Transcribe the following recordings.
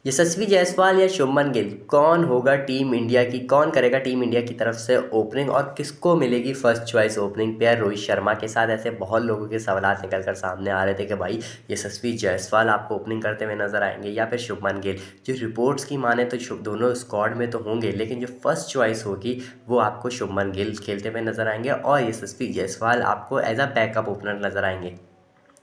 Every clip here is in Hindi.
यशस्वी जायसवाल या शुभमन गिल, कौन होगा टीम इंडिया की, कौन करेगा टीम इंडिया की तरफ से ओपनिंग और किसको मिलेगी first choice opening pair Rohit Sharma के साथ? ऐसे बहुत लोगों के सवाल निकल कर सामने आ रहे थे कि भाई यशस्वी जायसवाल आपको ओपनिंग करते हुए नजर आएंगे या फिर शुभमन गिल। जो रिपोर्ट्स की माने तो दोनों स्क्वाड में तो होंगे, लेकिन जो फर्स्ट चॉइस होगी वो आपको शुभमन गिल खेलते हुए नजर आएंगे और यशस्वी जायसवाल आपको एज अ बैकअप ओपनर नजर आएंगे।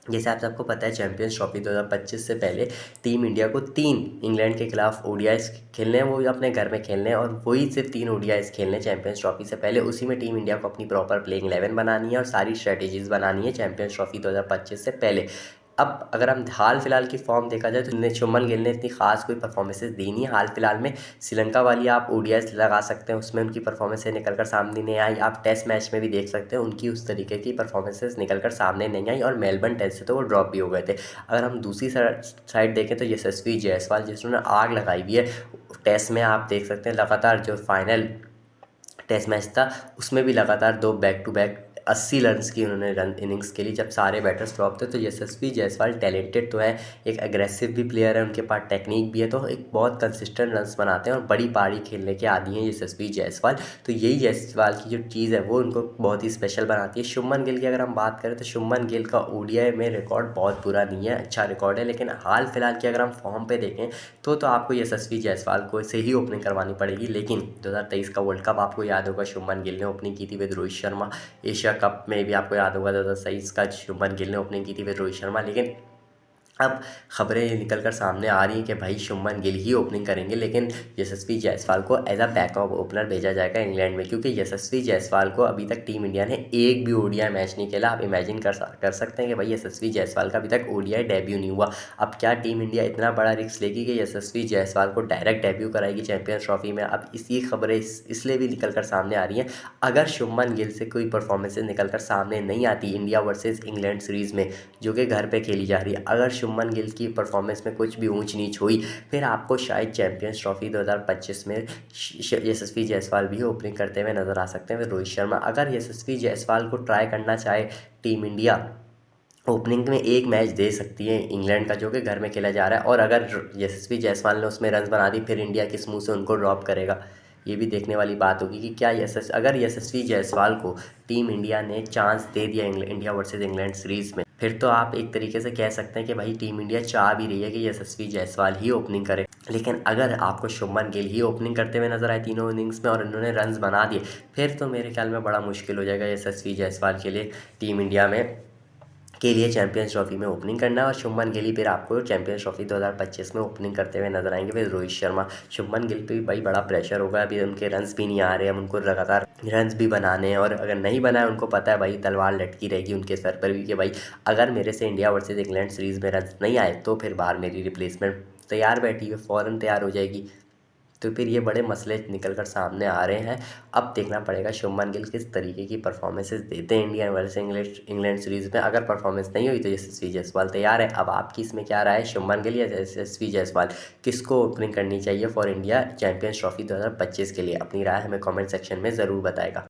जैसे आप सबको पता है, चैंपियंस ट्रॉफी 2025 से पहले टीम इंडिया को 3 इंग्लैंड के खिलाफ ओडीआईस खेलने हैं, वो अपने घर में खेलने हैं और वही सिर्फ 3 ओडीआईस खेलने हैं चैंपियंस ट्रॉफी से पहले। उसी में टीम इंडिया को अपनी प्रॉपर प्लेइंग 11 बनानी है और सारी स्ट्रेटेजीज बनानी है चैंपियंस ट्रॉफी 2025 से पहले। अब अगर हम हाल फिलहाल की फॉर्म देखा जाए तो शुभमन गिल ने इतनी खास कोई परफॉर्मेंसेज दी नहीं है हाल फिलहाल में। श्रीलंका वाली आप ओडीआईस लगा सकते हैं, उसमें उनकी परफॉर्मेंसेज निकल कर सामने नहीं आई। आप टेस्ट मैच में भी देख सकते हैं उनकी उस तरीके की परफॉर्मेंसेज निकल कर सामने नहीं आई और मेलबर्न टेस्ट से तो वो ड्रॉप भी हो गए थे। अगर हम दूसरी साइड देखें तो यशस्वी जायसवाल जिन्होंने आग लगाई हुई है टेस्ट में, आप देख सकते हैं लगातार जो फाइनल टेस्ट मैच था उसमें भी लगातार 2 बैक टू बैक 80 रन्स की उन्होंने रन इनिंग्स खेली जब सारे बैटर्स फ्लॉप थे। तो यशस्वी जायसवाल टैलेंटेड तो है, एक एग्रेसिव भी प्लेयर है, उनके पास टेक्निक भी है, तो एक बहुत कंसिस्टेंट रन्स बनाते हैं और बड़ी पारी खेलने के आदी हैं यशस्वी जायसवाल। तो यही जायसवाल की जो चीज़ है वो उनको बहुत ही स्पेशल बनाती है। शुभमन गिल की अगर हम बात करें तो शुभमन गिल का ओडीआई में रिकॉर्ड बहुत बुरा नहीं है, अच्छा रिकॉर्ड है, लेकिन हाल फिलहाल की अगर हम फॉर्म पे देखें तो आपको यशस्वी जायसवाल को से ही ओपनिंग करवानी पड़ेगी। लेकिन 2023 का वर्ल्ड कप आपको याद होगा शुभमन गिल ने ओपनिंग की थी with Rohit Sharma. Asia cup में भी आपको याद होगा 2023 का शुभमन गिल ने ओपनिंग की थी विद रोहित शर्मा। लेकिन अब खबरें निकल कर सामने आ रही हैं कि भाई शुभमन गिल ही ओपनिंग करेंगे, लेकिन यशस्वी जायसवाल को एज अ बैकअप ओपनर भेजा जाएगा इंग्लैंड में, क्योंकि यशस्वी जायसवाल को अभी तक टीम इंडिया ने एक भी ओडीआई मैच नहीं खेला। आप इमेजिन कर सकते हैं कि भाई यशस्वी जायसवाल का अभी तक ओडीआई डेब्यू नहीं हुआ। अब क्या टीम इंडिया इतना बड़ा रिस्क लेगी कि यशस्वी जायसवाल को डायरेक्ट डेब्यू कराएगी चैंपियंस ट्रॉफी में? अब इसी खबरें इसलिए भी निकल कर सामने आ रही हैं, अगर शुभमन गिल से कोई परफॉर्मेंसेज निकल कर सामने नहीं आती इंडिया वर्सेज इंग्लैंड सीरीज़ में जो कि घर पे खेली जा रही है, अगर शुभमन गिल की परफॉर्मेंस में कुछ भी ऊंच नीच हुई, फिर आपको शायद चैंपियंस ट्रॉफी 2025 में यशस्वी जायसवाल भी ओपनिंग करते हुए नजर आ सकते हैं फिर रोहित शर्मा। अगर यशस्वी जायसवाल को ट्राई करना चाहे टीम इंडिया, ओपनिंग में एक मैच दे सकती है इंग्लैंड का जो कि घर में खेला जा रहा है, और अगर यशस्वी जायसवाल ने उसमें रन बना दी फिर इंडिया किस मुंह से उनको ड्रॉप करेगा, ये भी देखने वाली बात होगी कि क्या अगर यशस्वी जायसवाल को टीम इंडिया ने चांस दे दिया इंडिया वर्सेज इंग्लैंड सीरीज़ में, फिर तो आप एक तरीके से कह सकते हैं कि भाई टीम इंडिया चाह भी रही है कि यशस्वी जायसवाल ही ओपनिंग करे। लेकिन अगर आपको शुभमन गिल ही ओपनिंग करते हुए नजर आए तीनों इनिंग्स में और इन्होंने रन्स बना दिए, फिर तो मेरे ख्याल में बड़ा मुश्किल हो जाएगा यशस्वी जायसवाल के लिए टीम इंडिया में के लिए चैंपियंस ट्रॉफी में ओपनिंग करना है। और शुभमन गिल ही फिर आपको चैंपियंस ट्रॉफी 2025 में ओपनिंग करते हुए नजर आएंगे फिर रोहित शर्मा। शुभमन गिल पे भी भाई बड़ा प्रेशर होगा, अभी उनके रन्स भी नहीं आ रहे हैं, उनको लगातार रन्स भी बनाने हैं और अगर नहीं बनाए उनको पता है भाई तलवार लटकी रहेगी उनके सर पर भी कि भाई अगर मेरे से इंडिया वर्सेज इंग्लैंड सीरीज़ में रन्स नहीं आए तो फिर बाहर मेरी रिप्लेसमेंट तैयार बैठी है, फ़ौरन तैयार हो जाएगी। तो फिर ये बड़े मसले निकल कर सामने आ रहे हैं। अब देखना पड़ेगा शुभमन गिल किस तरीके की परफॉर्मेंसेज देते हैं इंडिया वर्सेस इंग्लैंड सीरीज़ में। अगर परफॉर्मेंस नहीं हुई तो यशस्वी जायसवाल तैयार है। अब आपकी इसमें क्या राय है, शुभमन गिल या यशस्वी जायसवाल, किसको ओपनिंग करनी चाहिए फॉर इंडिया चैंपियंस ट्रॉफी 2025 के लिए? अपनी राय हमें कमेंट सेक्शन में ज़रूर बताएगा।